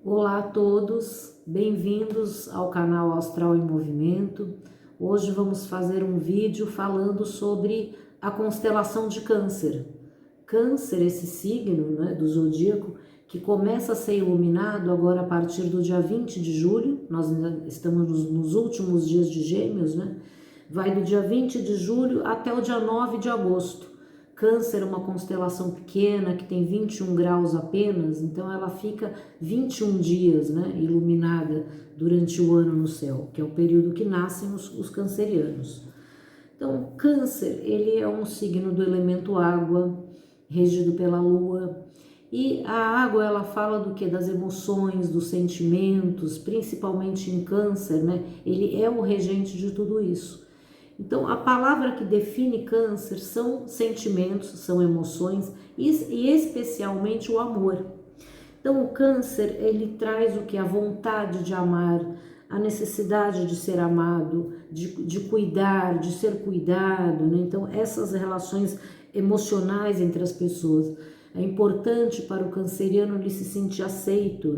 Olá a todos, bem-vindos ao canal Astral em Movimento. Hoje vamos fazer um vídeo falando sobre a constelação de Câncer. Câncer, esse signo, do zodíaco, que começa a ser iluminado agora a partir do dia 20 de julho, nós ainda estamos nos últimos dias de Gêmeos, vai do dia 20 de julho até o dia 9 de agosto. Câncer é uma constelação pequena que tem 21 graus apenas, então ela fica 21 dias, iluminada durante o ano no céu, que é o período que nascem os cancerianos. Então, Câncer, ele é um signo do elemento água, regido pela lua, e a água, ela fala do que? Das emoções, dos sentimentos, principalmente em Câncer, Ele é o regente de tudo isso. Então, a palavra que define Câncer são sentimentos, são emoções e especialmente o amor. Então, o Câncer, ele traz o que? A vontade de amar, a necessidade de ser amado, de cuidar, de ser cuidado, Então, essas relações emocionais entre as pessoas. É importante para o canceriano ele se sentir aceito,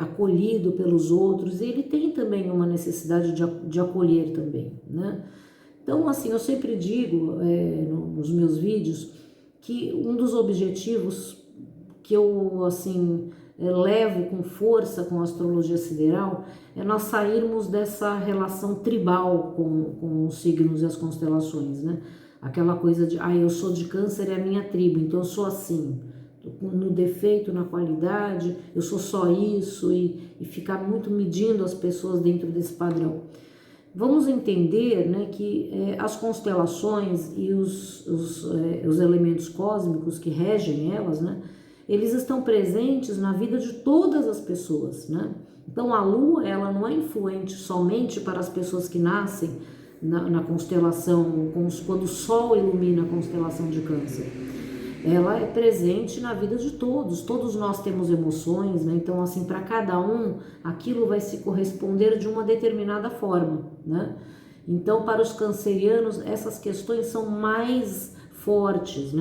acolhido pelos outros, e ele tem também uma necessidade de acolher também, Então, assim, eu sempre digo nos meus vídeos que um dos objetivos que eu, assim, levo com força com a astrologia sideral é nós sairmos dessa relação tribal com os signos e as constelações, Aquela coisa de, eu sou de Câncer, é a minha tribo, então eu sou assim, no defeito, na qualidade, eu sou só isso, e ficar muito medindo as pessoas dentro desse padrão. Vamos entender que as constelações e os elementos cósmicos que regem elas, eles estão presentes na vida de todas as pessoas, Então a Lua, ela não é influente somente para as pessoas que nascem na constelação, quando o Sol ilumina a constelação de Câncer. Ela é presente na vida de todos nós temos emoções, Então, assim, para cada um, aquilo vai se corresponder de uma determinada forma, Então, para os cancerianos, essas questões são mais fortes,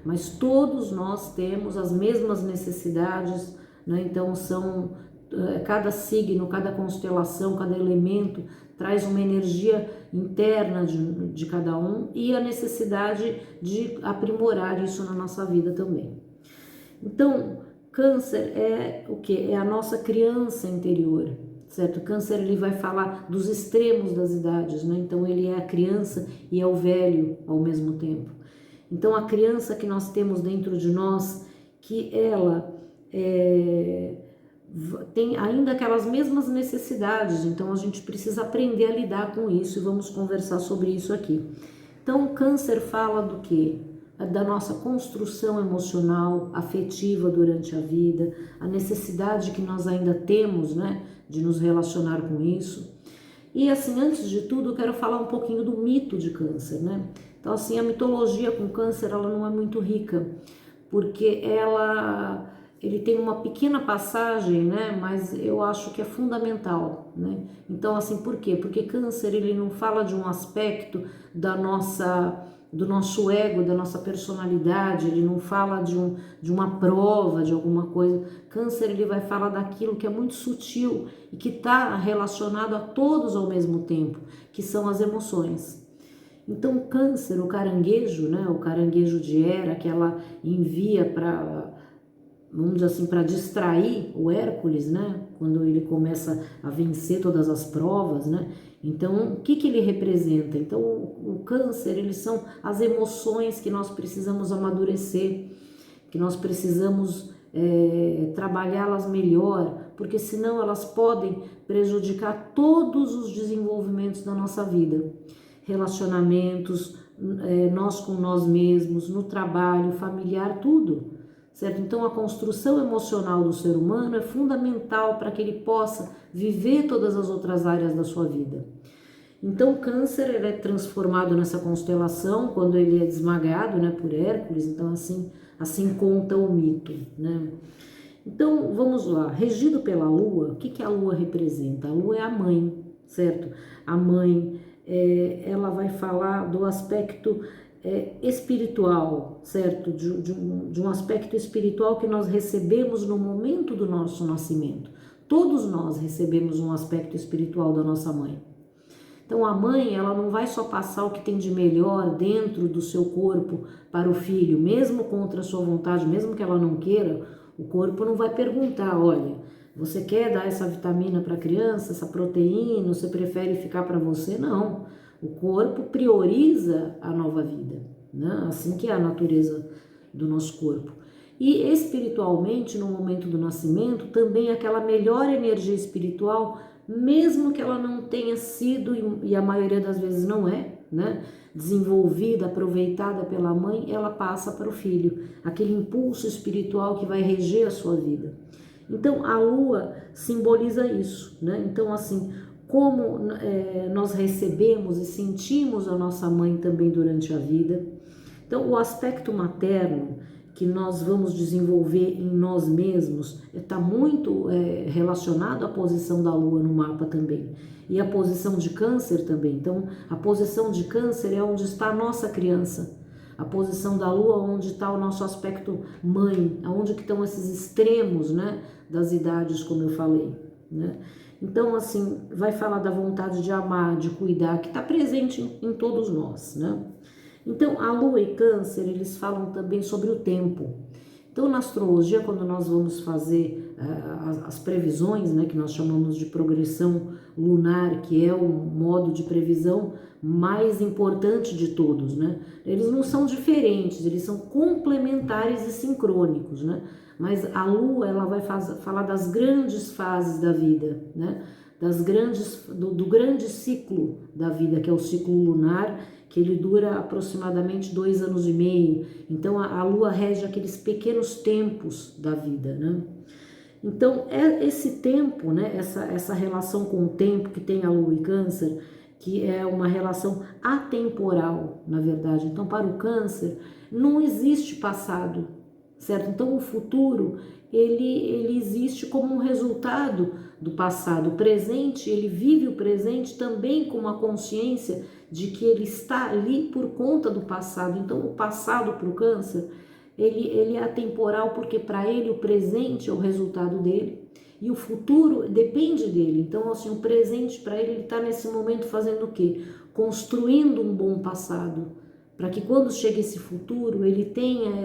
Mas todos nós temos as mesmas necessidades, Então, cada signo, cada constelação, cada elemento traz uma energia interna de cada um e a necessidade de aprimorar isso na nossa vida também. Então, Câncer é o que? É a nossa criança interior, certo? Câncer, ele vai falar dos extremos das idades, Então ele é a criança e é o velho ao mesmo tempo. Então a criança que nós temos dentro de nós, que ela tem ainda aquelas mesmas necessidades, então a gente precisa aprender a lidar com isso e vamos conversar sobre isso aqui. Então, o Câncer fala do quê? Da nossa construção emocional, afetiva durante a vida, a necessidade que nós ainda temos, de nos relacionar com isso. E assim, antes de tudo, eu quero falar um pouquinho do mito de Câncer, Então, assim, a mitologia com Câncer, ela não é muito rica, porque ele tem uma pequena passagem, mas eu acho que é fundamental, Então, assim, por quê? Porque Câncer, ele não fala de um aspecto do nosso ego, da nossa personalidade, ele não fala de uma prova, de alguma coisa. Câncer, ele vai falar daquilo que é muito sutil e que está relacionado a todos ao mesmo tempo, que são as emoções. Então, Câncer, o caranguejo, o caranguejo de Hera, que ela envia vamos dizer assim, para distrair o Hércules, quando ele começa a vencer todas as provas, Então, o que ele representa? Então, o Câncer, eles são as emoções que nós precisamos amadurecer, que nós precisamos trabalhá-las melhor, porque senão elas podem prejudicar todos os desenvolvimentos da nossa vida. Relacionamentos, nós com nós mesmos, no trabalho, familiar, tudo. Certo? Então a construção emocional do ser humano é fundamental para que ele possa viver todas as outras áreas da sua vida. Então o Câncer, ele é transformado nessa constelação quando ele é esmagado, por Hércules, então assim conta o mito, Então vamos lá, regido pela Lua, o que a Lua representa? A Lua é a mãe, certo? A mãe, ela vai falar do aspecto espiritual, certo? De um aspecto espiritual que nós recebemos no momento do nosso nascimento. Todos nós recebemos um aspecto espiritual da nossa mãe. Então a mãe, ela não vai só passar o que tem de melhor dentro do seu corpo para o filho, mesmo contra a sua vontade, mesmo que ela não queira, o corpo não vai perguntar, olha, você quer dar essa vitamina para a criança, essa proteína, você prefere ficar para você? Não. O corpo prioriza a nova vida, né? Assim que é a natureza do nosso corpo. E espiritualmente, no momento do nascimento, também aquela melhor energia espiritual, mesmo que ela não tenha sido, e a maioria das vezes não é, né, desenvolvida, aproveitada pela mãe, ela passa para o filho, aquele impulso espiritual que vai reger a sua vida. Então a lua simboliza isso, né? Então assim, como nós recebemos e sentimos a nossa mãe também durante a vida. Então o aspecto materno que nós vamos desenvolver em nós mesmos está muito relacionado à posição da lua no mapa também, e a posição de câncer também. Então a posição de câncer é onde está a nossa criança, a posição da lua onde está o nosso aspecto mãe, onde que estão esses extremos, né, das idades, como eu falei, né? Então assim, vai falar da vontade de amar, de cuidar, que está presente em todos nós, né? Então, a Lua e Câncer, eles falam também sobre o tempo. Então, na astrologia, quando nós vamos fazer as previsões, né, que nós chamamos de progressão lunar, que é o modo de previsão mais importante de todos, né? Eles não são diferentes, eles são complementares e sincrônicos, né? Mas a Lua, ela vai falar das grandes fases da vida, né? Do grande ciclo da vida, que é o ciclo lunar, que ele dura aproximadamente 2 anos e meio. Então a lua rege aqueles pequenos tempos da vida, né? Então é esse tempo, né? Essa relação com o tempo que tem a lua e câncer, que é uma relação atemporal, na verdade. Então para o câncer não existe passado, certo? Então o futuro ele existe como um resultado do passado. O presente, ele vive o presente também com uma consciência de que ele está ali por conta do passado. Então o passado para o câncer, ele é atemporal, porque para ele o presente é o resultado dele e o futuro depende dele. Então assim, o presente para ele está nesse momento fazendo o quê? Construindo um bom passado, para que quando chega esse futuro, ele tenha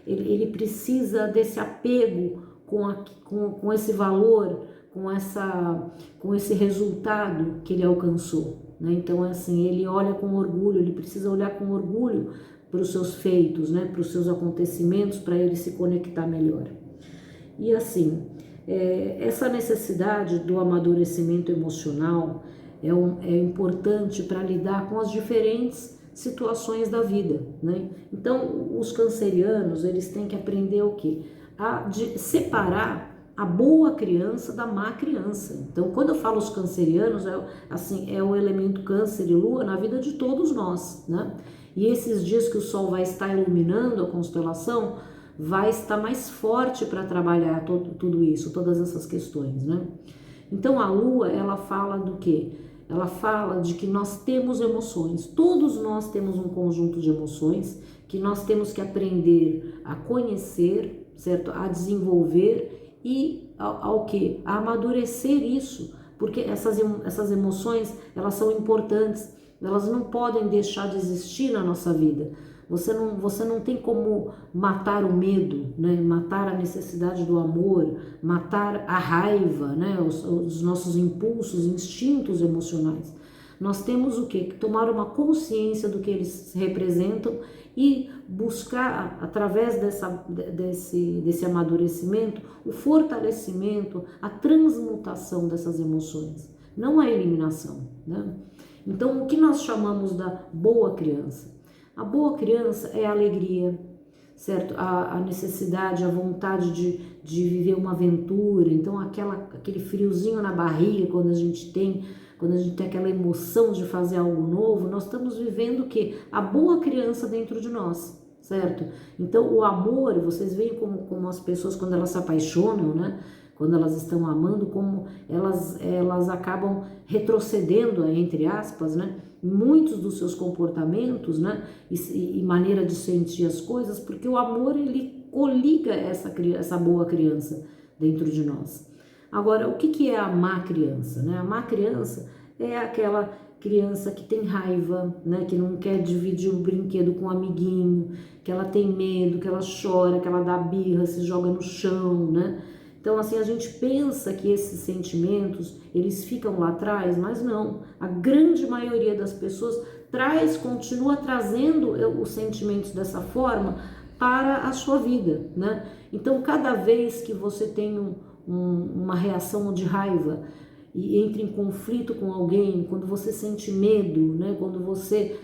ele precisa desse apego com esse valor, com esse resultado que ele alcançou, né? Então assim, ele olha com orgulho, ele precisa olhar com orgulho para os seus feitos, né? Para os seus acontecimentos, para ele se conectar melhor. E assim, essa necessidade do amadurecimento emocional é importante para lidar com as diferentes situações da vida, né? Então os cancerianos, eles têm que aprender o quê? De separar a boa criança da má criança. Então quando eu falo os cancerianos, é o elemento câncer e lua na vida de todos nós, né? E esses dias que o sol vai estar iluminando a constelação, vai estar mais forte para trabalhar tudo isso, todas essas questões, né? Então a lua, ela fala do quê? Ela fala de que nós temos emoções, todos nós temos um conjunto de emoções que nós temos que aprender a conhecer, certo? A desenvolver e ao quê? A amadurecer isso, porque essas emoções, elas são importantes, elas não podem deixar de existir na nossa vida. Você não tem como matar o medo, né? Matar a necessidade do amor, matar a raiva, né? Os nossos impulsos, instintos emocionais. Nós temos o quê? Que tomar uma consciência do que eles representam e buscar, através desse amadurecimento, o fortalecimento, a transmutação dessas emoções, não a eliminação, né? Então, o que nós chamamos da boa criança? A boa criança é a alegria, certo? A necessidade, a vontade de viver uma aventura. Então, aquele friozinho na barriga quando a gente tem aquela emoção de fazer algo novo, nós estamos vivendo o quê? A boa criança dentro de nós, certo? Então, o amor, vocês veem como as pessoas, quando elas se apaixonam, né? quando elas estão amando, como elas acabam retrocedendo, entre aspas, né, em muitos dos seus comportamentos, né, e maneira de sentir as coisas, porque o amor, ele coliga essa boa criança dentro de nós. Agora, o que é a má criança, né? A má criança é aquela criança que tem raiva, né, que não quer dividir o brinquedo com o amiguinho, que ela tem medo, que ela chora, que ela dá birra, se joga no chão, né? Então, assim, a gente pensa que esses sentimentos, eles ficam lá atrás, mas não. A grande maioria das pessoas continua trazendo os sentimentos dessa forma para a sua vida, né? Então, cada vez que você tem uma reação de raiva e entra em conflito com alguém, quando você sente medo, né? Quando você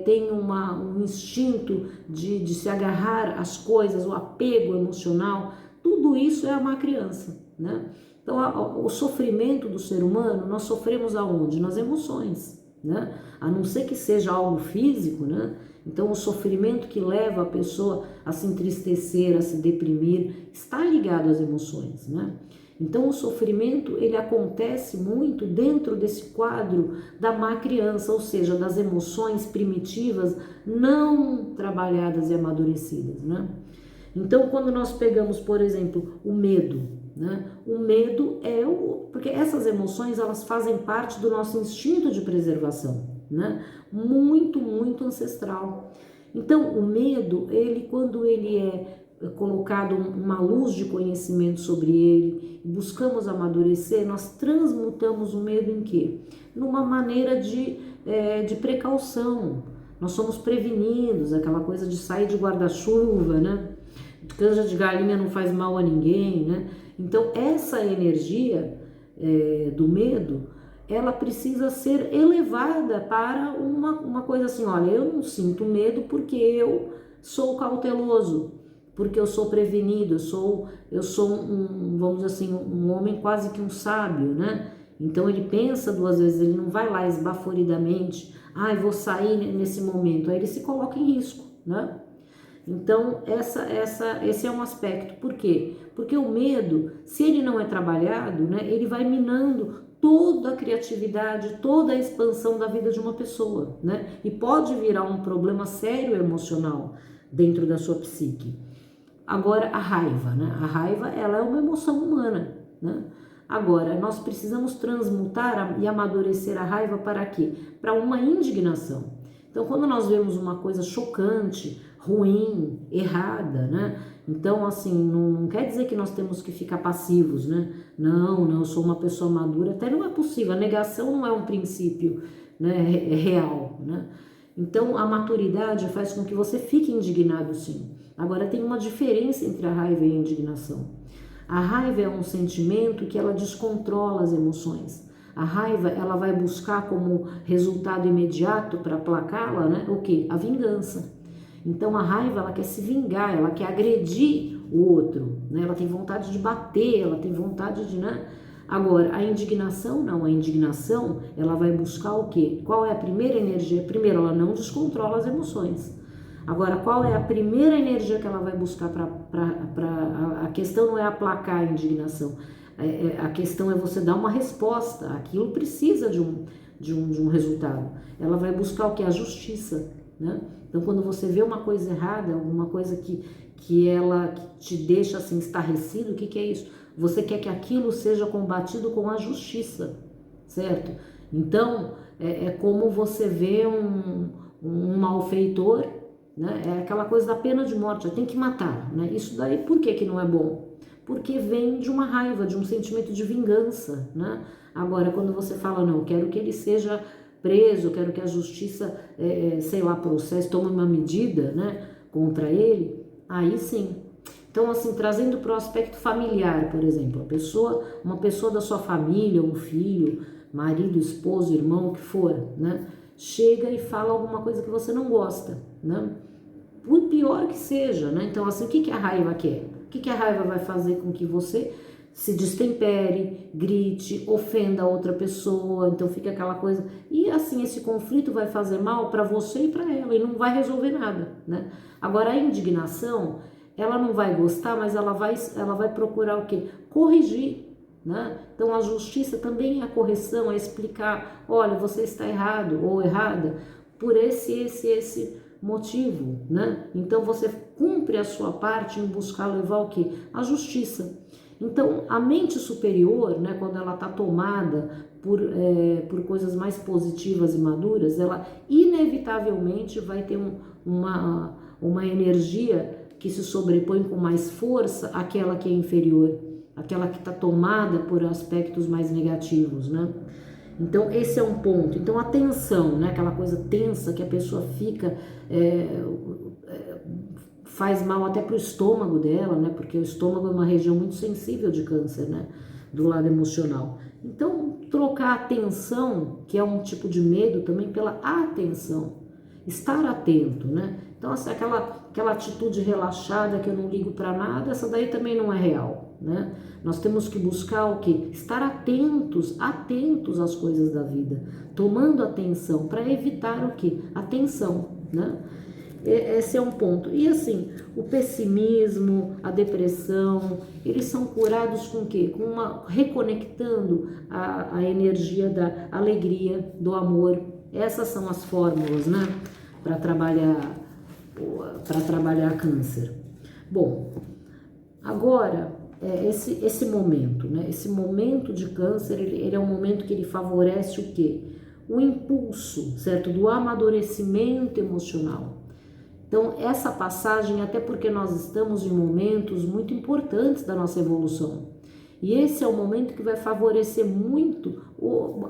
tem um instinto de se agarrar às coisas, o apego emocional, tudo isso é a má criança, né? Então, o sofrimento do ser humano, nós sofremos aonde? Nas emoções, né? A não ser que seja algo físico, né? Então, o sofrimento que leva a pessoa a se entristecer, a se deprimir, está ligado às emoções, né? Então, o sofrimento, ele acontece muito dentro desse quadro da má criança, ou seja, das emoções primitivas não trabalhadas e amadurecidas, né? Então, quando nós pegamos, por exemplo, o medo, né? O medo porque essas emoções, elas fazem parte do nosso instinto de preservação, né? Muito, muito ancestral. Então, o medo, quando ele é colocado uma luz de conhecimento sobre ele, buscamos amadurecer, nós transmutamos o medo em quê? Numa maneira de precaução. Nós somos prevenidos, aquela coisa de sair de guarda-chuva, né? Canja de galinha não faz mal a ninguém, né? Então, essa energia do medo, ela precisa ser elevada para uma coisa assim, olha, eu não sinto medo porque eu sou cauteloso, porque eu sou prevenido, eu sou vamos dizer assim, um homem quase que um sábio, né? Então ele pensa duas vezes, ele não vai lá esbaforidamente, vou sair nesse momento, aí ele se coloca em risco, né? Então esse é um aspecto. Por quê? Porque o medo, se ele não é trabalhado, né, ele vai minando toda a criatividade, toda a expansão da vida de uma pessoa, né? E pode virar um problema sério emocional dentro da sua psique. Agora, a raiva, né? A raiva, ela é uma emoção humana, né? Agora, nós precisamos transmutar e amadurecer a raiva para quê? Para uma indignação. Então, quando nós vemos uma coisa chocante, ruim, errada, né? Então, assim, não quer dizer que nós temos que ficar passivos, né? Não, eu sou uma pessoa madura, até não é possível. A negação não é um princípio, né, real, né? Então, a maturidade faz com que você fique indignado, sim. Agora, tem uma diferença entre a raiva e a indignação. A raiva é um sentimento que ela descontrola as emoções. A raiva, ela vai buscar como resultado imediato para aplacá-la, né? O quê? A vingança. Então, a raiva, ela quer se vingar, ela quer agredir o outro, né? Ela tem vontade de bater, ela tem vontade de, né? Agora, a indignação não. A indignação, ela vai buscar o quê? Qual é a primeira energia? Primeiro, ela não descontrola as emoções. Agora, qual é a primeira energia que ela vai buscar a questão não é aplacar a indignação. A questão é você dar uma resposta. Aquilo precisa de um resultado. Ela vai buscar o que? A justiça, né? Então, quando você vê uma coisa errada, alguma coisa que ela te deixa assim estarrecido, o que é isso? Você quer que aquilo seja combatido com a justiça, certo? Então, é como você vê um malfeitor, né? É aquela coisa da pena de morte, tem que matar, né? Isso daí, por que não é bom? Porque vem de uma raiva, de um sentimento de vingança, né? Agora, quando você fala, não, eu quero que ele seja preso, quero que a justiça, sei lá, processe, tome uma medida, né, contra ele, aí sim. Então, assim, trazendo para o aspecto familiar, por exemplo, uma pessoa da sua família, um filho, marido, esposo, irmão, o que for, né, chega e fala alguma coisa que você não gosta, né, por pior que seja, né. Então, assim, o que a raiva quer? O que a raiva vai fazer com que você se destempere, grite, ofenda a outra pessoa, então fica aquela coisa, e assim esse conflito vai fazer mal para você e para ela, e não vai resolver nada, né? Agora, a indignação, ela não vai gostar, mas ela vai procurar o quê? Corrigir, né? Então a justiça também é a correção, é explicar, olha, você está errado ou errada por esse motivo, né? Então você cumpre a sua parte em buscar levar o quê? A justiça. Então a mente superior, né, quando ela está tomada por coisas mais positivas e maduras, ela inevitavelmente vai ter uma energia que se sobrepõe com mais força àquela que é inferior, aquela que está tomada por aspectos mais negativos, né? Então esse é um ponto. Então a tensão, né, aquela coisa tensa que a pessoa fica, faz mal até para o estômago dela, né, porque o estômago é uma região muito sensível de câncer, né, do lado emocional. Então trocar a atenção, que é um tipo de medo, também pela atenção, estar atento, né? Então assim, aquela atitude relaxada que eu não ligo para nada, essa daí também não é real, né? Nós temos que buscar o quê? Estar atentos às coisas da vida, tomando atenção para evitar o quê? A tensão, né? Esse é um ponto. E assim, o pessimismo, a depressão, eles são curados com o quê? Reconectando a energia da alegria, do amor. Essas são as fórmulas, né? Para trabalhar câncer. Bom, agora esse momento, né? Esse momento de câncer, ele é um momento que ele favorece o quê? O impulso, certo? Do amadurecimento emocional. Então, essa passagem, até porque nós estamos em momentos muito importantes da nossa evolução. E esse é o momento que vai favorecer muito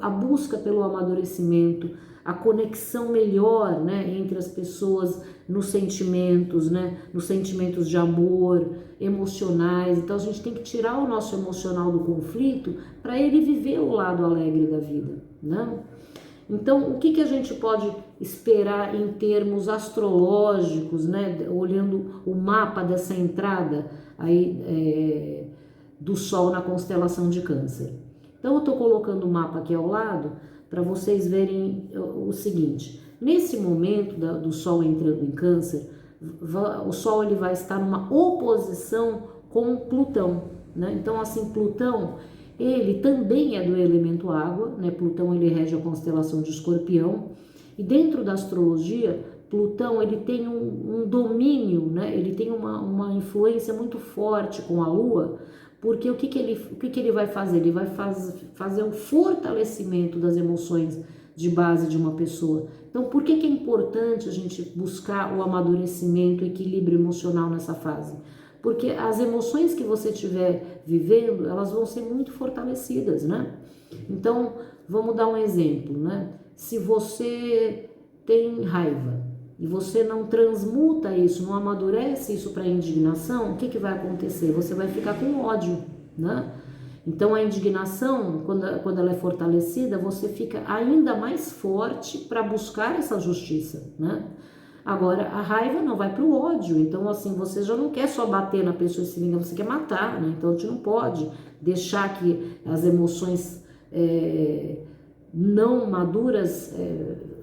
a busca pelo amadurecimento, a conexão melhor, né, entre as pessoas nos sentimentos, né, nos sentimentos de amor, emocionais. Então, a gente tem que tirar o nosso emocional do conflito para ele viver o lado alegre da vida, né? Então, o que a gente pode esperar em termos astrológicos, né? Olhando o mapa dessa entrada aí do Sol na constelação de Câncer. Então, eu estou colocando o mapa aqui ao lado para vocês verem o seguinte. Nesse momento do Sol entrando em Câncer, o Sol ele vai estar numa oposição com Plutão, né? Então, assim, Plutão ele também é do elemento água, né? Plutão ele rege a constelação de Escorpião, e dentro da astrologia, Plutão ele tem um domínio, né? Ele tem uma influência muito forte com a Lua, porque o que ele vai fazer? Ele vai fazer um fortalecimento das emoções de base de uma pessoa. Então, por que é importante a gente buscar o amadurecimento, o equilíbrio emocional nessa fase? Porque as emoções que você estiver vivendo, elas vão ser muito fortalecidas, né? Então, vamos dar um exemplo, né? Se você tem raiva e você não transmuta isso, não amadurece isso para indignação, o que vai acontecer? Você vai ficar com ódio, né? Então, a indignação, quando ela é fortalecida, você fica ainda mais forte para buscar essa justiça, né? Agora, a raiva não vai para o ódio, então assim, você já não quer só bater na pessoa e se vingar, você quer matar, né? Então a gente não pode deixar que as emoções não maduras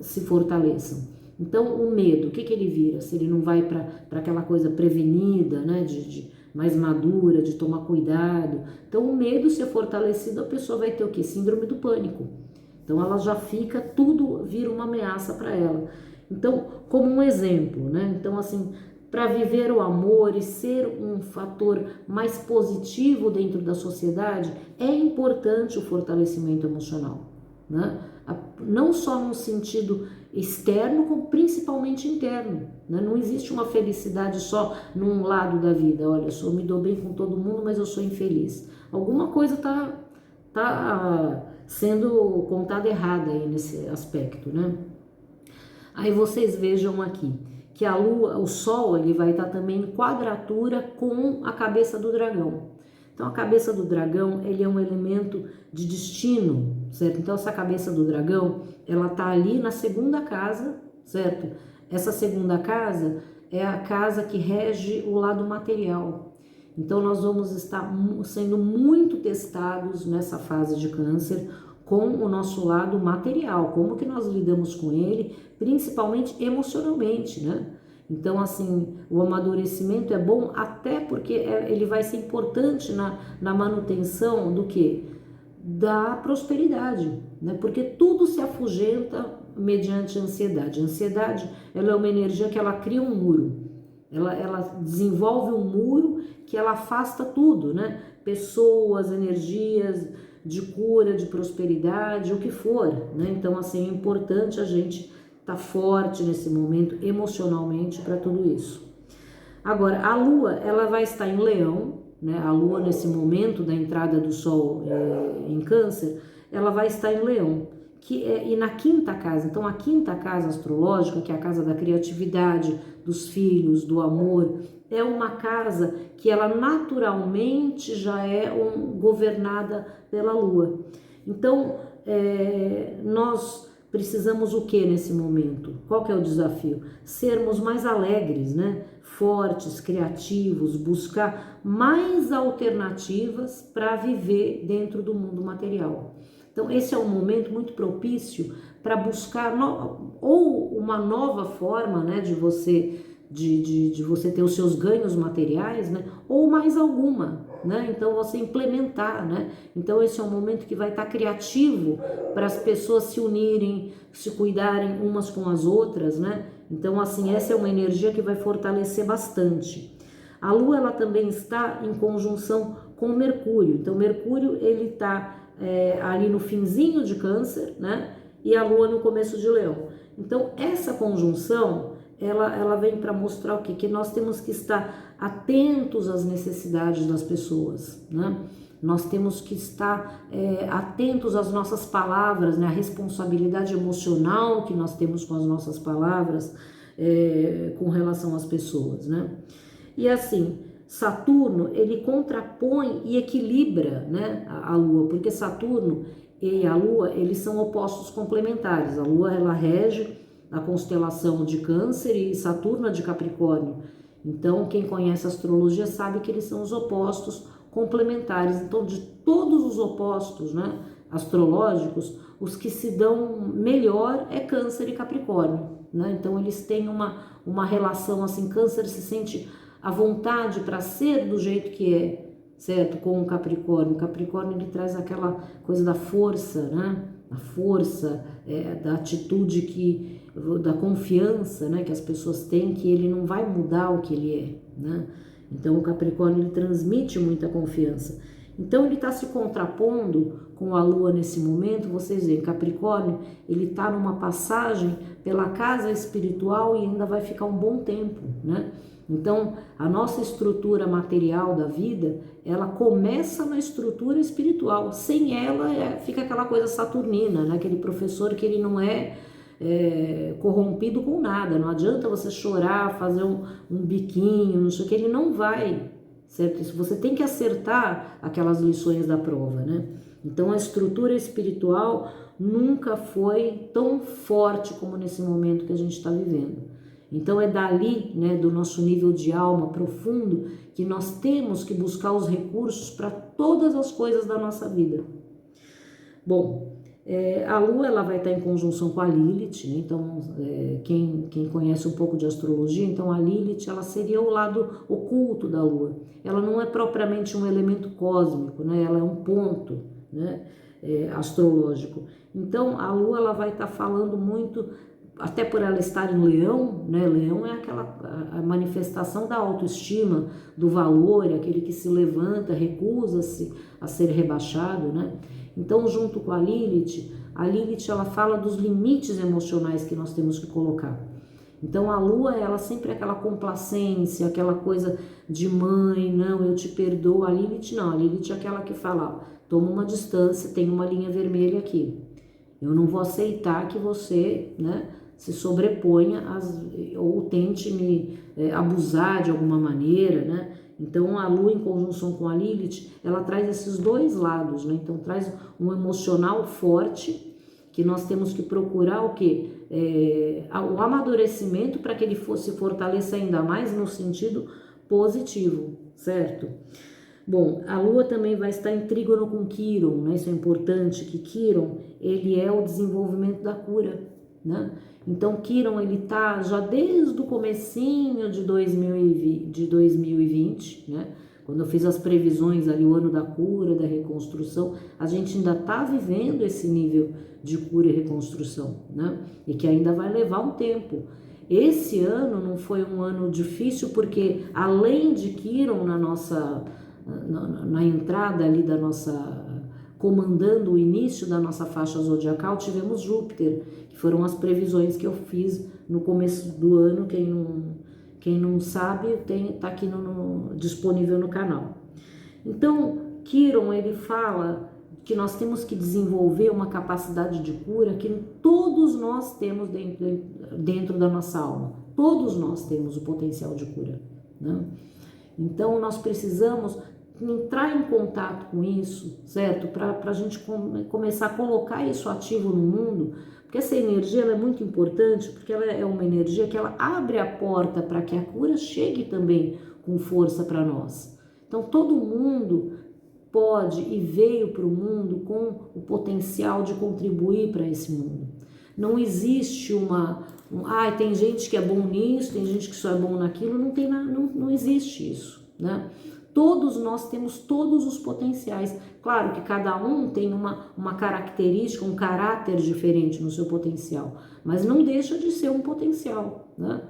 se fortaleçam. Então o medo, o que ele vira? Se ele não vai para aquela coisa prevenida, né? De mais madura, de tomar cuidado. Então o medo ser fortalecido, a pessoa vai ter o quê? Síndrome do pânico. Então ela já fica, tudo vira uma ameaça para ela. Então, como um exemplo, né? Então, assim, para viver o amor e ser um fator mais positivo dentro da sociedade, é importante o fortalecimento emocional, né? Não só no sentido externo, como principalmente interno, né? Não existe uma felicidade só num lado da vida. Olha, eu me dou bem com todo mundo, mas eu sou infeliz. Alguma coisa tá sendo contada errada aí nesse aspecto, né? Aí vocês vejam aqui que a Lua, o Sol, ele vai estar também em quadratura com a cabeça do dragão. Então a cabeça do dragão, ele é um elemento de destino, certo? Então essa cabeça do dragão, ela tá ali na segunda casa, certo? Essa segunda casa é a casa que rege o lado material. Então nós vamos estar sendo muito testados nessa fase de Câncer com o nosso lado material, como que nós lidamos com ele, principalmente emocionalmente, né? Então, assim, o amadurecimento é bom até porque ele vai ser importante na manutenção do quê? Da prosperidade, né? Porque tudo se afugenta mediante a ansiedade. A ansiedade, ela é uma energia que ela cria um muro. Ela desenvolve um muro que ela afasta tudo, né? Pessoas, energias de cura, de prosperidade, o que for, né? Então, assim, é importante a gente estar forte nesse momento emocionalmente para tudo isso. Agora, a Lua, ela vai estar em Leão, né? A Lua, nesse momento da entrada do Sol em Câncer, ela vai estar em Leão, e na quinta casa. Então, a quinta casa astrológica, que é a casa da criatividade, dos filhos, do amor, é uma casa que ela naturalmente já é governada pela Lua. Então, nós precisamos o que nesse momento? Qual que é o desafio? Sermos mais alegres, né? Fortes, criativos, buscar mais alternativas para viver dentro do mundo material. Então, esse é um momento muito propício para buscar ou uma nova forma, né, de você ter os seus ganhos materiais, né, ou mais alguma, né? Então você implementar, né? Então esse é um momento que vai estar criativo para as pessoas se unirem, se cuidarem umas com as outras, né? Então assim, essa é uma energia que vai fortalecer bastante. A Lua, ela também está em conjunção com o Mercúrio. Então Mercúrio, ele está ali no finzinho de Câncer, né? E a Lua no começo de Leão. Então essa conjunção, ela vem para mostrar o quê? Que nós temos que estar atentos às necessidades das pessoas, né? Nós temos que estar atentos às nossas palavras, né? A responsabilidade emocional que nós temos com as nossas palavras com relação às pessoas, né? E assim, Saturno, ele contrapõe e equilibra, né, a Lua, porque Saturno e a Lua, eles são opostos complementares. A Lua, ela rege a constelação de Câncer e Saturno é de Capricórnio. Então, quem conhece astrologia sabe que eles são os opostos complementares. Então, de todos os opostos, né, astrológicos, os que se dão melhor é Câncer e Capricórnio, né? Então, eles têm uma relação assim, Câncer se sente à vontade para ser do jeito que é, certo? Com o Capricórnio. O Capricórnio, ele traz aquela coisa da força, né? A força, da atitude da confiança, né, que as pessoas têm, que ele não vai mudar o que ele é, né? Então o Capricórnio, ele transmite muita confiança. Então ele está se contrapondo com a Lua nesse momento. Vocês veem, Capricórnio, ele está numa passagem pela casa espiritual e ainda vai ficar um bom tempo, né? Então, a nossa estrutura material da vida, ela começa na estrutura espiritual. Sem ela, fica aquela coisa saturnina, né? Aquele professor que ele não é corrompido com nada. Não adianta você chorar, fazer um biquinho, não sei o que, ele não vai, certo? Você tem que acertar aquelas lições da prova, né? Então, a estrutura espiritual nunca foi tão forte como nesse momento que a gente está vivendo. Então é dali, né, do nosso nível de alma profundo, que nós temos que buscar os recursos para todas as coisas da nossa vida. Bom, a Lua, ela vai estar em conjunção com a Lilith, né? Então quem conhece um pouco de astrologia, então a Lilith, ela seria o lado oculto da Lua. Ela não é propriamente um elemento cósmico, né? Ela é um ponto, né, astrológico. Então a Lua, ela vai estar falando muito, até por ela estar em Leão, né? Leão é a manifestação da autoestima, do valor, é aquele que se levanta, recusa-se a ser rebaixado, né? Então, junto com a Lilith, ela fala dos limites emocionais que nós temos que colocar. Então, a Lua, ela sempre é aquela complacência, aquela coisa de mãe, não, eu te perdoo. A Lilith não, a Lilith é aquela que fala, toma uma distância, tem uma linha vermelha aqui. Eu não vou aceitar que você, né, se sobreponha ou tente me abusar de alguma maneira, né? Então a Lua em conjunção com a Lilith, ela traz esses dois lados, né? Então traz um emocional forte, que nós temos que procurar o quê? O amadurecimento para que ele se fortaleça ainda mais no sentido positivo, certo? Bom, a Lua também vai estar em trígono com Quiron, né? Isso é importante, que Quiron, ele é o desenvolvimento da cura. né? Então Quirón, ele tá já desde o comecinho de 2020, né? Quando eu fiz as previsões ali, o ano da cura, da reconstrução, a gente ainda tá vivendo esse nível de cura e reconstrução, né? E que ainda vai levar um tempo. Esse ano não foi um ano difícil porque além de Quirón na entrada ali da nossa, comandando o início da nossa faixa zodiacal, tivemos Júpiter, que foram as previsões que eu fiz no começo do ano. Quem não sabe, tá aqui disponível no canal. Então, Quirón, ele fala que nós temos que desenvolver uma capacidade de cura que todos nós temos dentro da nossa alma. Todos nós temos o potencial de cura, né? Então, nós precisamos entrar em contato com isso, certo? Para a gente começar a colocar isso ativo no mundo, porque essa energia ela é muito importante, porque ela é uma energia que ela abre a porta para que a cura chegue também com força para nós. Então, todo mundo pode e veio para o mundo com o potencial de contribuir para esse mundo. Não existe tem gente que é bom nisso, tem gente que só é bom naquilo, não existe isso, né? Todos nós temos todos os potenciais. Claro que cada um tem uma característica, um caráter diferente no seu potencial, mas não deixa de ser um potencial, né?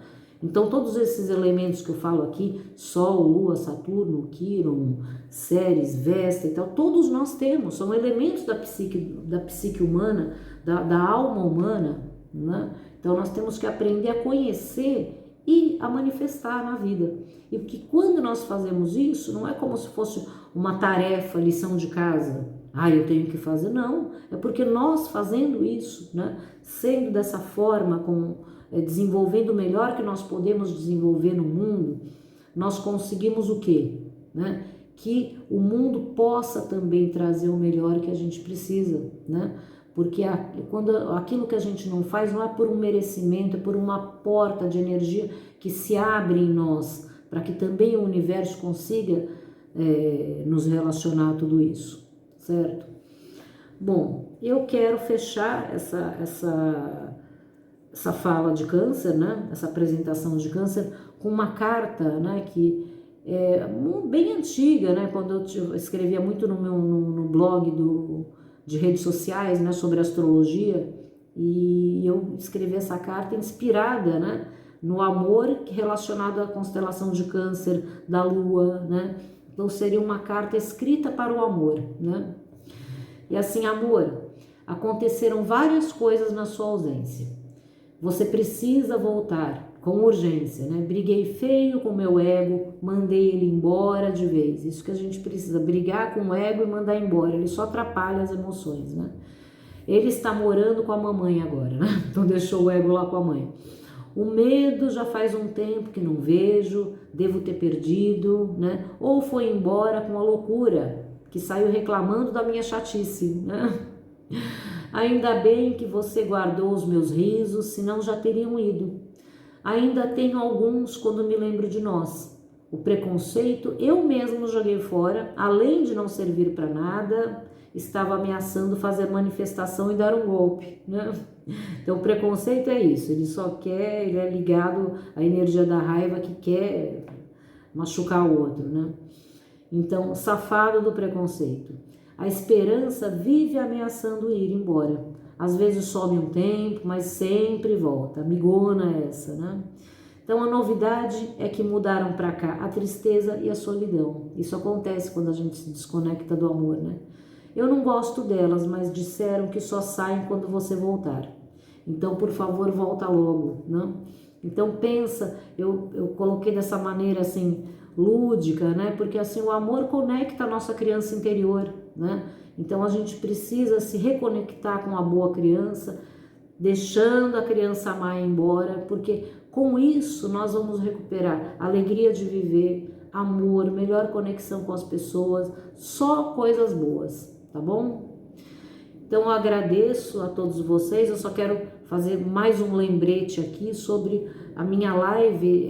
Então todos esses elementos que eu falo aqui, Sol, Lua, Saturno, Quirón, Ceres, Vesta e tal, todos nós temos, são elementos da psique humana, da alma humana, né? Então nós temos que aprender a conhecer e a manifestar na vida. E porque quando nós fazemos isso, não é como se fosse uma tarefa, lição de casa. Eu tenho que fazer. Não, é porque nós fazendo isso, né, sendo dessa forma, desenvolvendo o melhor que nós podemos desenvolver no mundo, nós conseguimos o quê? Né? Que o mundo possa também trazer o melhor que a gente precisa, né? Porque quando aquilo que a gente não faz não é por um merecimento, é por uma porta de energia que se abre em nós, para que também o universo consiga nos relacionar a tudo isso, certo? Bom, eu quero fechar essa fala de Câncer, né? Essa apresentação de Câncer com uma carta, né? Que é bem antiga, né? Quando eu escrevia muito no blog de redes sociais, né, sobre astrologia, e eu escrevi essa carta inspirada, né, no amor relacionado à constelação de Câncer da Lua, né? Então seria uma carta escrita para o amor, né? E assim, amor, aconteceram várias coisas na sua ausência. Você precisa voltar com urgência, né? Briguei feio com meu ego, mandei ele embora de vez. Isso que a gente precisa, brigar com o ego e mandar embora. Ele só atrapalha as emoções, né? Ele está morando com a mamãe agora, né? Então deixou o ego lá com a mãe. O medo já faz um tempo que não vejo, devo ter perdido, né? Ou foi embora com a loucura, que saiu reclamando da minha chatice, né? Ainda bem que você guardou os meus risos, senão já teriam ido. Ainda tenho alguns quando me lembro de nós. O preconceito eu mesmo joguei fora, além de não servir para nada, estava ameaçando fazer manifestação e dar um golpe, né? Então o preconceito é isso, ele é ligado à energia da raiva que quer machucar o outro, né? Então, safado do preconceito. A esperança vive ameaçando ir embora. Às vezes some um tempo, mas sempre volta. Amigona essa, né? Então a novidade é que mudaram para cá a tristeza e a solidão. Isso acontece quando a gente se desconecta do amor, né? Eu não gosto delas, mas disseram que só saem quando você voltar. Então, por favor, volta logo, né? Então pensa, eu coloquei dessa maneira assim, lúdica, né? Porque assim o amor conecta a nossa criança interior, né? Então a gente precisa se reconectar com a boa criança, deixando a criança má ir embora, porque com isso nós vamos recuperar a alegria de viver, amor, melhor conexão com as pessoas, só coisas boas, tá bom? Então eu agradeço a todos vocês, eu só quero fazer mais um lembrete aqui sobre a minha live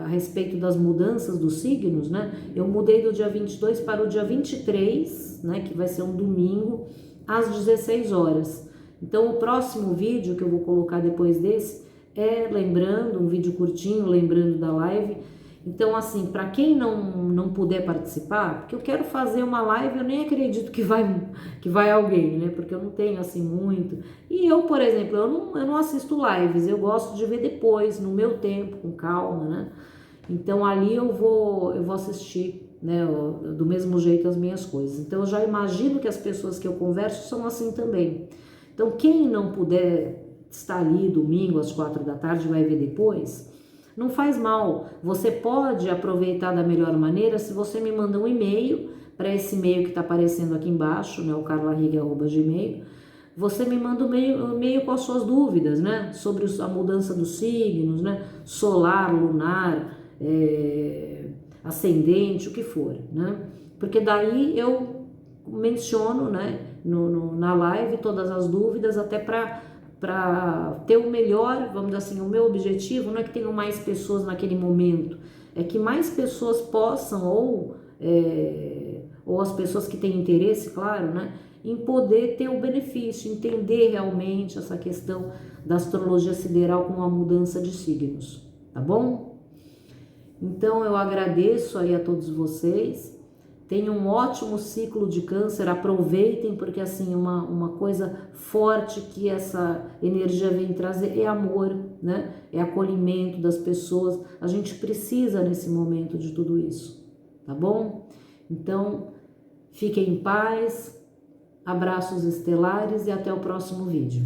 a respeito das mudanças dos signos, né? Eu mudei do dia 22 para o dia 23, né? Que vai ser um domingo, às 16 horas. Então o próximo vídeo que eu vou colocar depois desse é lembrando, um vídeo curtinho, lembrando da live. Então assim, para quem não puder participar, porque eu quero fazer uma live, eu nem acredito que vai alguém, né? Porque eu não tenho assim muito. E eu, por exemplo, eu não assisto lives, eu gosto de ver depois, no meu tempo, com calma, né? Então ali eu vou assistir, né, do mesmo jeito as minhas coisas. Então eu já imagino que as pessoas que eu converso são assim também. Então quem não puder estar ali domingo às 4 da tarde vai ver depois, não faz mal. Você pode aproveitar da melhor maneira se você me manda um e-mail para esse e-mail que está aparecendo aqui embaixo, né, o carlarrigue@gmail. Você me manda um e-mail com as suas dúvidas, né, sobre a mudança dos signos, né, solar, lunar, ascendente, o que for, né? Porque daí eu menciono, né, na live todas as dúvidas, até para ter o melhor, vamos dizer assim, o meu objetivo não é que tenham mais pessoas naquele momento, é que mais pessoas possam, ou as pessoas que têm interesse, claro, né, em poder ter o benefício, entender realmente essa questão da astrologia sideral com a mudança de signos, tá bom? Então eu agradeço aí a todos vocês, tenham um ótimo ciclo de câncer, aproveitem, porque assim, uma coisa forte que essa energia vem trazer é amor, né? É acolhimento das pessoas, a gente precisa nesse momento de tudo isso, tá bom? Então, fiquem em paz, abraços estelares e até o próximo vídeo.